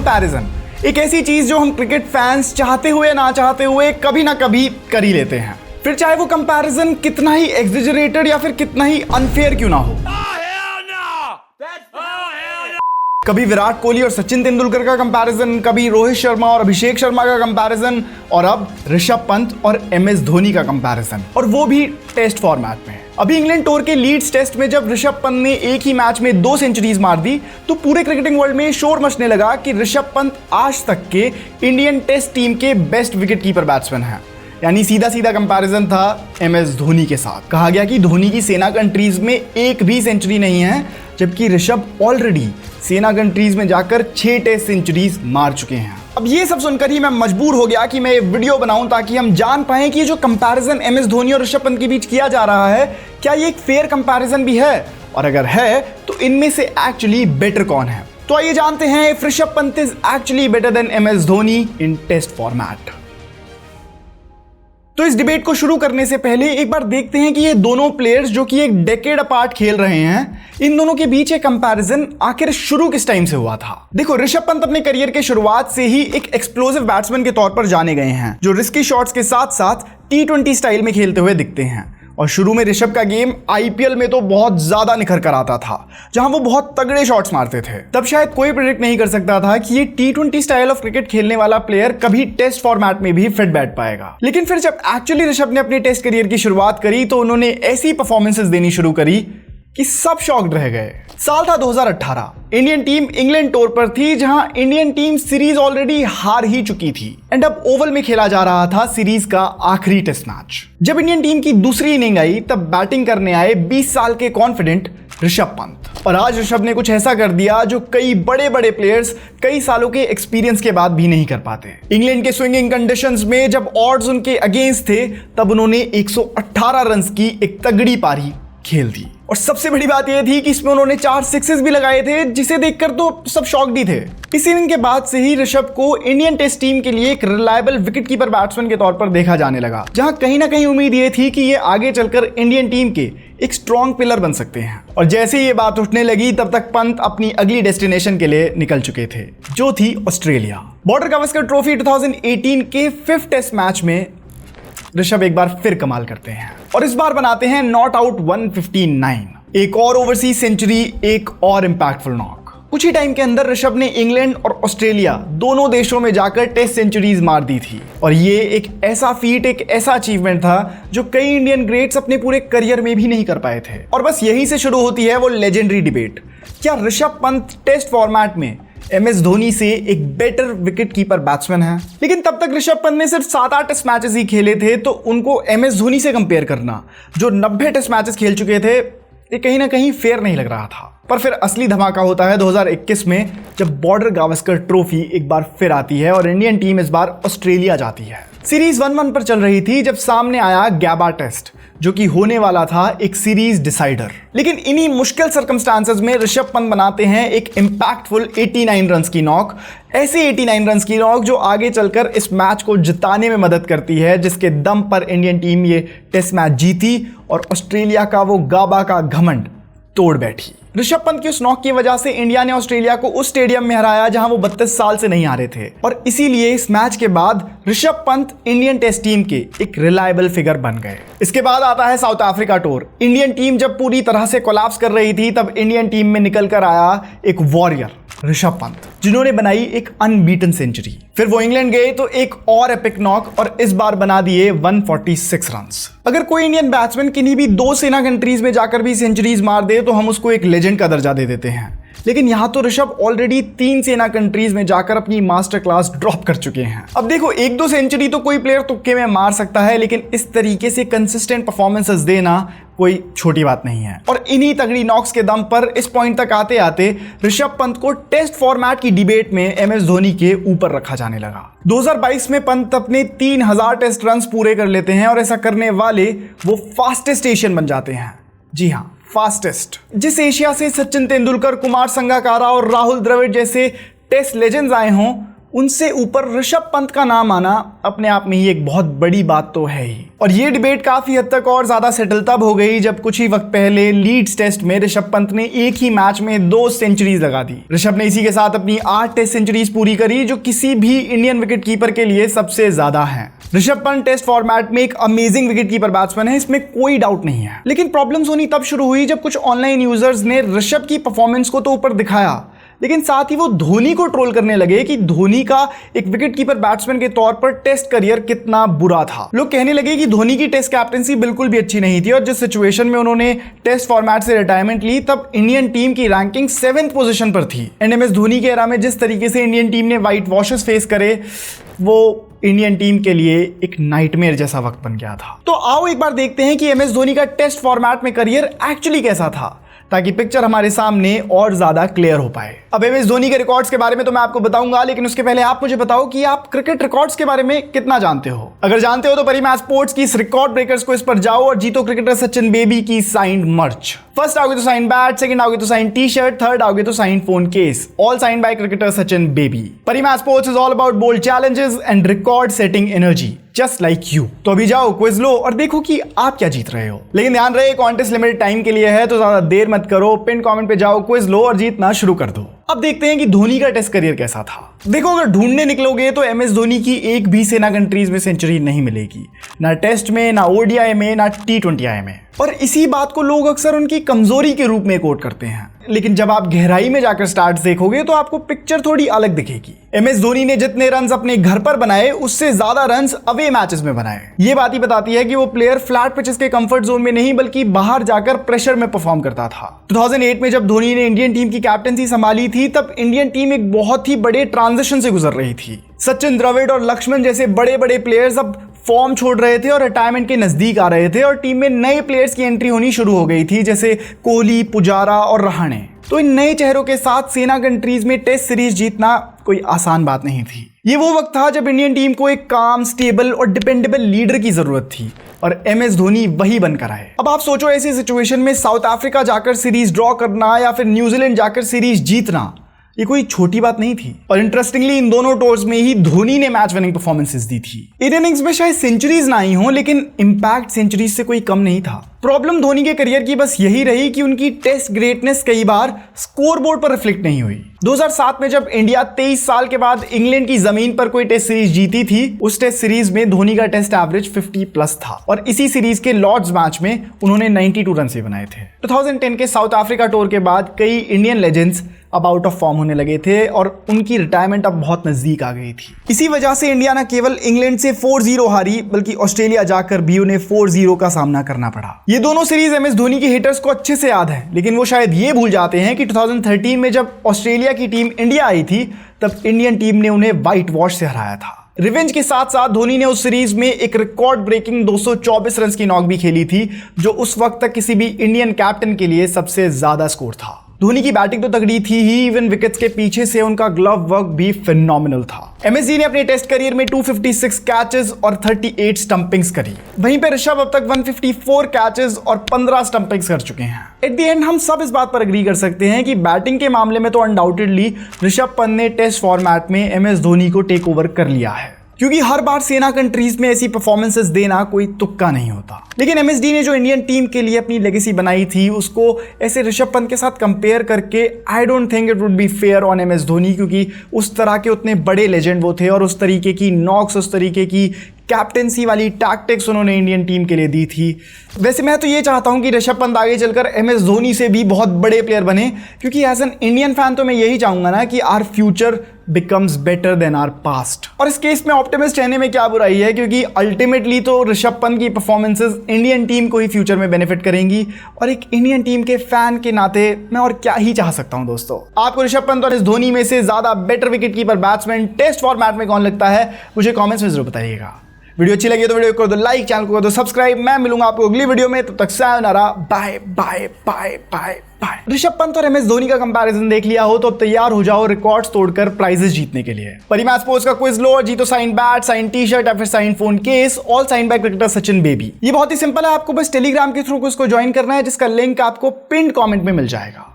Comparison, एक ऐसी चीज जो हम क्रिकेट फैंस चाहते हुए ना चाहते हुए कभी ना कभी कर ही लेते हैं, फिर चाहे वो कंपैरिजन कितना ही एग्जेजरेटेड या फिर कितना ही अनफेयर क्यों ना हो। कभी विराट कोहली और सचिन तेंदुलकर का कंपैरिजन, कभी रोहित शर्मा और अभिषेक शर्मा का कंपैरिजन, और अब ऋषभ पंत और MS धोनी का कंपैरिजन, और वो भी टेस्ट फॉर्मेट में। अभी इंग्लैंड टूर के लीड्स टेस्ट में जब ऋषभ पंत ने एक ही मैच में 2 सेंचुरीज मार दी तो पूरे क्रिकेटिंग वर्ल्ड में शोर मचने लगा कि ऋषभ पंत आज तक के इंडियन टेस्ट टीम के बेस्ट विकेट कीपर बैट्समैन हैं। यानी सीधा सीधा कंपैरिजन था MS धोनी के साथ। कहा गया कि धोनी की सेना कंट्रीज में एक भी सेंचुरी नहीं है, जबकि ऋषभ ऑलरेडी सेना कंट्रीज में जाकर 6 टेस्ट सेंचुरीज मार चुके हैं। अब ये सब सुनकर ही मैं मजबूर हो गया कि मैं ये वीडियो बनाऊं ताकि हम जान पाएं कि ये जो कंपैरिजन MS धोनी और ऋषभ पंत के बीच किया जा रहा है, क्या ये एक फेयर कंपैरिजन भी है, और अगर है तो इनमें से एक्चुअली बेटर कौन है। तो आइए जानते हैं if Rishabh Pant is actually better than MS Dhoni in test format. तो इस डिबेट को शुरू करने से पहले एक बार देखते हैं कि ये दोनों प्लेयर्स जो कि एक डेकेड अपार्ट खेल रहे हैं, इन दोनों के बीच एक कंपैरिजन आखिर शुरू किस टाइम से हुआ था। देखो, ऋषभ पंत अपने करियर के शुरुआत से ही एक एक्सप्लोसिव बैट्समैन के तौर पर जाने गए हैं, जो रिस्की शॉट्स के साथ साथ T20 स्टाइल में खेलते हुए दिखते हैं। और शुरू में ऋषभ का गेम IPL में तो बहुत ज्यादा निखर कर आता था, जहां वो बहुत तगड़े शॉट्स मारते थे। तब शायद कोई प्रेडिक्ट नहीं कर सकता था कि ये T20 स्टाइल ऑफ क्रिकेट खेलने वाला प्लेयर कभी टेस्ट फॉर्मेट में भी फिट बैठ पाएगा। लेकिन फिर जब एक्चुअली ऋषभ ने अपने टेस्ट करियर की शुरुआत करी तो उन्होंने ऐसी परफॉर्मेंसेस देनी शुरू करी कि सब शॉक्ड रह गए। साल था 2018। इंडियन टीम इंग्लैंड टूर पर थी, जहां इंडियन टीम सीरीज ऑलरेडी हार ही चुकी थी एंड अब ओवल में खेला जा रहा था सीरीज का आखिरी टेस्ट मैच। जब इंडियन टीम की दूसरी इनिंग आई तब बैटिंग करने आए 20 साल के कॉन्फिडेंट ऋषभ पंत, और आज ऋषभ ने कुछ ऐसा कर दिया जो कई बड़े बड़े प्लेयर्स कई सालों के एक्सपीरियंस के बाद भी नहीं कर पाते। इंग्लैंड के स्विंगिंग कंडीशंस में जब ऑड्स उनके अगेंस्ट थे तब उन्होंने 118 रन की एक तगड़ी पारी खेल दी, और सबसे बड़ी बात यह थी कि इसमें उन्होंने 4 सिक्सेस भी लगाए थे, जिसे देखकर तो सब शॉक्ड ही थे। इस इनिंग के बाद से ही ऋषभ को इंडियन टेस्ट टीम के लिए एक रिलायबल विकेट कीपर बैट्समैन के तौर पर देखा जाने लगा, जहां कहीं ना कहीं उम्मीद ये थी कि ये आगे चलकर इंडियन टीम के एक स्ट्रॉन्ग पिलर बन सकते हैं। और जैसे ये बात उठने लगी तब तक पंत अपनी अगली डेस्टिनेशन के लिए निकल चुके थे, जो थी ऑस्ट्रेलिया। बॉर्डर गावस्कर ट्रॉफी 2018 के 5th टेस्ट मैच में ऋषभ एक बार फिर कमाल करते हैं, और इस बार बनाते हैं नॉट आउट 159, एक और ओवरसीज सेंचुरी, एक और इंपैक्टफुल नॉक। कुछ ही टाइम के अंदर ऋषभ ने इंग्लैंड और ऑस्ट्रेलिया दोनों देशों में जाकर टेस्ट सेंचुरीज मार दी थी, और ये एक ऐसा फीट, एक ऐसा अचीवमेंट था जो कई इंडियन ग्रेट्स अपने पूरे करियर में भी नहीं कर पाए थे। और बस यहीं से शुरू होती है वो लेजेंडरी डिबेट, क्या ऋषभ पंत टेस्ट फॉर्मेट में MS धोनी से एक बेटर विकेट कीपर बैट्समैन है। लेकिन तब तक ऋषभ पंत ने सिर्फ 7-8 टेस्ट मैचेस ही खेले थे, तो उनको MS धोनी से कंपेयर करना, जो 90 टेस्ट मैचेस खेल चुके थे, ये कहीं ना कहीं फेयर नहीं लग रहा था। पर फिर असली धमाका होता है 2021 में, जब बॉर्डर गावस्कर ट्रॉफी एक बार फिर आती है और इंडियन टीम इस बार ऑस्ट्रेलिया जाती है। सीरीज 1-1 पर चल रही थी जब सामने आया गैबा टेस्ट, जो कि होने वाला था एक सीरीज डिसाइडर। लेकिन इन्हीं मुश्किल सर्कमस्टांसेस में ऋषभ पंत बनाते हैं एक इंपैक्टफुल 89 रन की नॉक, ऐसे 89 रन की नॉक जो आगे चलकर इस मैच को जिताने में मदद करती है, जिसके दम पर इंडियन टीम ये टेस्ट मैच जीती और ऑस्ट्रेलिया का वो गाबा का घमंड तोड़ बैठी। ऋषभ पंत की उस नॉक की वजह से इंडिया ने ऑस्ट्रेलिया को उस स्टेडियम में हराया जहां वो 32 साल से नहीं हारे थे, और इसीलिए इस मैच के बाद Rishabh Pant Indian test team के एक रिलायबल फिगर बन गए। इसके बाद आता है south Africa tour. Indian team जब पूरी तरह से कोलैप्स कर रही थी तब इंडियन टीम में निकल कर आया एक वॉरियर ऋषभ पंत, जिन्होंने बनाई एक अनबीटन सेंचुरी। फिर वो इंग्लैंड गए तो एक और एपिक नॉक, और इस बार बना दिए 146 रन्स। अगर कोई इंडियन बैट्समैन किन्हीं भी 2 सेना कंट्रीज में जाकर भी सेंचुरीज मार दे तो हम उसको एक लेजेंड का दर्जा दे देते हैं, लेकिन यहां तो ऋषभ ऑलरेडी 3 सेना कंट्रीज में जाकर अपनी मास्टर क्लास ड्रॉप कर चुके हैं। अब देखो, 1-2 सेंचुरी तो कोई प्लेयर तुक्के में मार सकता है, लेकिन इस तरीके से कंसिस्टेंट परफॉर्मेंसेस देना कोई छोटी बात नहीं है। और इन्हीं तगड़ी नॉक्स के दम पर इस पॉइंट तक आते आते ऋषभ पंत को टेस्ट फॉर्मेट की डिबेट में MS धोनी के ऊपर रखा जाने लगा। 2022 में पंत अपने 3000 टेस्ट रन पूरे कर लेते हैं, और ऐसा करने वाले वो फास्टेस्ट एशियन बन जाते हैं। जी हाँ, फास्टेस्ट। जिस एशिया से सचिन तेंदुलकर, कुमार संगकारा और राहुल द्रविड़ जैसे टेस्ट लेजेंड्स आए हों, उनसे ऊपर ऋषभ पंत का नाम आना अपने आप में ही एक बहुत बड़ी बात तो है ही। और ये डिबेट काफी हद तक और ज्यादा सेटल तब हो गई जब कुछ ही वक्त पहले लीड्स टेस्ट में ऋषभ पंत ने एक ही मैच में 2 सेंचुरीज लगा दी। ऋषभ ने इसी के साथ अपनी 8 टेस्ट सेंचुरीज पूरी करी, जो किसी भी इंडियन विकेट कीपर के लिए सबसे ज्यादा है। ऋषभ पंत टेस्ट फॉर्मेट में एक अमेजिंग विकेट कीपर बैट्समैन है, इसमें कोई डाउट नहीं है। लेकिन प्रॉब्लम्स होनी तब शुरू हुई जब कुछ ऑनलाइन यूजर्स ने ऋषभ की परफॉर्मेंस को तो ऊपर दिखाया, लेकिन साथ ही वो धोनी को ट्रोल करने लगे कि धोनी का एक विकेट कीपर बैट्समैन के तौर पर टेस्ट करियर कितना बुरा था। लोग कहने लगे कि धोनी की टेस्ट कैप्टनसी बिल्कुल भी अच्छी नहीं थी और जिस सिचुएशन में उन्होंने टेस्ट फॉर्मेट से रिटायरमेंट ली तब इंडियन टीम की रैंकिंग 7th पोजीशन पर थी। एमएस धोनी के एरा में जिस तरीके से इंडियन टीम ने व्हाइट वॉशेस फेस करे, वो इंडियन टीम के लिए एक नाइटमेयर जैसा वक्त बन गया था। तो आओ एक बार देखते हैं कि एमएस धोनी का टेस्ट फॉर्मेट में करियर एक्चुअली कैसा था, ताकि पिक्चर हमारे सामने और ज्यादा क्लियर हो पाए। अब एमएस धोनी के रिकॉर्ड्स के बारे में तो मैं आपको बताऊंगा, लेकिन उसके पहले आप मुझे बताओ कि आप क्रिकेट रिकॉर्ड्स के बारे में कितना जानते हो। अगर जानते हो तो परिमा स्पोर्ट्स की इस रिकॉर्ड ब्रेकर्स को इस पर जाओ और जीतो क्रिकेटर सचिन बेबी की साइंड मर्च। फर्स्ट आओगे तो साइन बैट, सेकंड आओगे तो साइन टी शर्ट, थर्ड आओगे तो sign phone case, all sign by cricketer Sachin Baby. परिमा sports is all about bold challenges and record setting energy just like you. तो अभी जाओ क्विज लो और देखो कि आप क्या जीत रहे हो। लेकिन ध्यान रहे कॉन्टेस्ट लिमिटेड टाइम के लिए है, तो ज्यादा देर मत करो, पिन कमेंट पे जाओ, क्विज लो और जीतना शुरू कर दो। अब देखते हैं कि धोनी का टेस्ट करियर कैसा था। देखो, अगर ढूंढने निकलोगे तो एमएस धोनी की एक भी सेना कंट्रीज में सेंचुरी नहीं मिलेगी, ना टेस्ट में, ना ओडीआई में, ना T20I में। और इसी बात को लोग अक्सर उनकी कमजोरी के रूप में कोट करते हैं। लेकिन जब आप गहराई में जाकर स्टार्ट्स देखोगे तो आपको पिक्चर थोड़ी अलग दिखेगी। एमएस धोनी ने जितने रन्स अपने घर पर बनाए उससे ज्यादा रन्स अवे मैचेस में बनाए। ये बात ही बताती है कि वो प्लेयर फ्लैट पिचेस के कंफर्ट जोन में नहीं बल्कि बाहर जाकर प्रेशर में परफॉर्म करता था। 2008 में जब धोनी ने इंडियन टीम की कैप्टनसी संभाली थी तब इंडियन टीम एक बहुत ही बड़े ट्रांजिशन से गुजर रही थी। सचिन, द्रविड़ और लक्ष्मण जैसे बड़े बड़े प्लेयर्स अब फॉर्म छोड़ रहे थे और रिटायरमेंट के नजदीक आ रहे थे और टीम में नए प्लेयर्स की एंट्री होनी शुरू हो गई थी, जैसे कोहली, पुजारा और रहाणे। तो इन नए चेहरों के साथ सेना कंट्रीज में टेस्ट सीरीज जीतना कोई आसान बात नहीं थी। ये वो वक्त था जब इंडियन टीम को एक काम, स्टेबल और डिपेंडेबल लीडर की जरूरत थी और एमएस धोनी वही बनकर आए। अब आप सोचो, ऐसी सिचुएशन में साउथ अफ्रीका जाकर सीरीज ड्रॉ करना या फिर न्यूजीलैंड जाकर सीरीज जीतना ये कोई छोटी बात नहीं थी। और इंटरेस्टिंगली इन दोनों टूर्स में ही धोनी ने मैच विनिंग परफॉर्मेंसेस दी थी। इन इनिंग्स में शायद सेंचुरीज ना आई हो, लेकिन इंपैक्ट सेंचुरीज से कोई कम नहीं था। प्रॉब्लम धोनी के करियर की बस यही रही कि उनकी टेस्ट ग्रेटनेस कई बार स्कोरबोर्ड पर रिफ्लेक्ट नहीं हुई। 2007 में जब इंडिया 23 साल के बाद इंग्लैंड की जमीन पर कोई टेस्ट सीरीज जीती थी, उस टेस्ट सीरीज में धोनी का टेस्ट एवरेज 50+ था और इसी सीरीज के लॉर्ड्स मैच में उन्होंने 92 रन से बनाए थे। 2010 के साउथ अफ्रीका टूर के बाद कई इंडियन लेजेंड्स अब आउट ऑफ फॉर्म होने लगे थे और उनकी रिटायरमेंट अब बहुत नजदीक आ गई थी। इसी वजह से इंडिया न केवल इंग्लैंड से 4-0 हारी बल्कि ऑस्ट्रेलिया जाकर भी उन्हें 4-0 का सामना करना पड़ा। ये दोनों सीरीज एमएस धोनी के हेटर्स को अच्छे से याद है, लेकिन वो शायद ये भूल जाते हैं कि 2013 में जब ऑस्ट्रेलिया की टीम इंडिया आई थी तब इंडियन टीम ने उन्हें व्हाइट वॉश से हराया था। रिवेंज के साथ साथ धोनी ने उस सीरीज में एक रिकॉर्ड ब्रेकिंग 224 रन की नॉक भी खेली थी, जो उस वक्त तक किसी भी इंडियन कैप्टन के लिए सबसे ज्यादा स्कोर था। धोनी की बैटिंग तो तगड़ी थी ही, इवन विकेट्स के पीछे से उनका ग्लव वर्क भी फिनोमिनल था। एमएसडी ने अपने टेस्ट करियर में 256 कैचेस और 38 स्टंपिंग्स करी। वहीं पे ऋषभ अब तक 154 कैचेस और 15 स्टंपिंग्स कर चुके हैं। एट द एंड हम सब इस बात पर एग्री कर सकते हैं कि बैटिंग के मामले में तो अनडाउटेडली ऋषभ पंत ने टेस्ट फॉर्मेट में एमएस धोनी को टेक ओवर कर लिया है, क्योंकि हर बार सेना कंट्रीज में ऐसी परफॉर्मेंसेस देना कोई तुक्का नहीं होता। लेकिन एमएसडी ने जो इंडियन टीम के लिए अपनी लेगेसी बनाई थी उसको ऐसे ऋषभ पंत के साथ कंपेयर करके I don't think it would be fair on MS Dhoni, क्योंकि उस तरह के उतने बड़े लेजेंड वो थे और उस तरीके की नॉक्स, उस तरीके की कैप्टेंसी वाली टैक्टिक्स उन्होंने इंडियन टीम के लिए दी थी। वैसे मैं तो ये चाहता हूं कि ऋषभ पंत आगे चलकर एमएस धोनी से भी बहुत बड़े प्लेयर बने, क्योंकि एज एन इंडियन फैन तो मैं यही चाहूंगा ना कि our future becomes better than our past. और इस केस में ऑप्टिमिस्ट रहने में क्या बुराई है, क्योंकि अल्टीमेटली तो ऋषभ पंत की परफॉर्मेंसेस इंडियन टीम को ही फ्यूचर में बेनिफिट करेंगी और एक इंडियन टीम के फैन के नाते मैं और क्या ही चाह सकता हूं। दोस्तों, आपको ऋषभ पंत और इस धोनी में से ज्यादा better wicket keeper batsman test format में कौन लगता है, मुझे कॉमेंट्स में जरूर बताइएगा। वीडियो अच्छी लगी तो वीडियो को कर दो लाइक, चैनल को कर दो सब्सक्राइब। मैं मिलूंगा आपको अगली वीडियो में, तब तक sayonara, bye bye bye bye bye. Rishabh Pant और एमएस धोनी का कंपैरिजन देख लिया हो तो अब तैयार हो जाओ रिकॉर्ड्स तोड़कर प्राइजेस जीतने के लिए। परिमा स्पोर्ट्स का क्विज लो और जीतो sign bat, sign T shirt या फिर sign phone case, all sign by cricketer Sachin Baby. ये बहुत ही सिंपल है, आपको बस टेलीग्राम के थ्रू इसको ज्वाइन करना है, जिसका लिंक आपको पिन कमेंट में मिल जाएगा।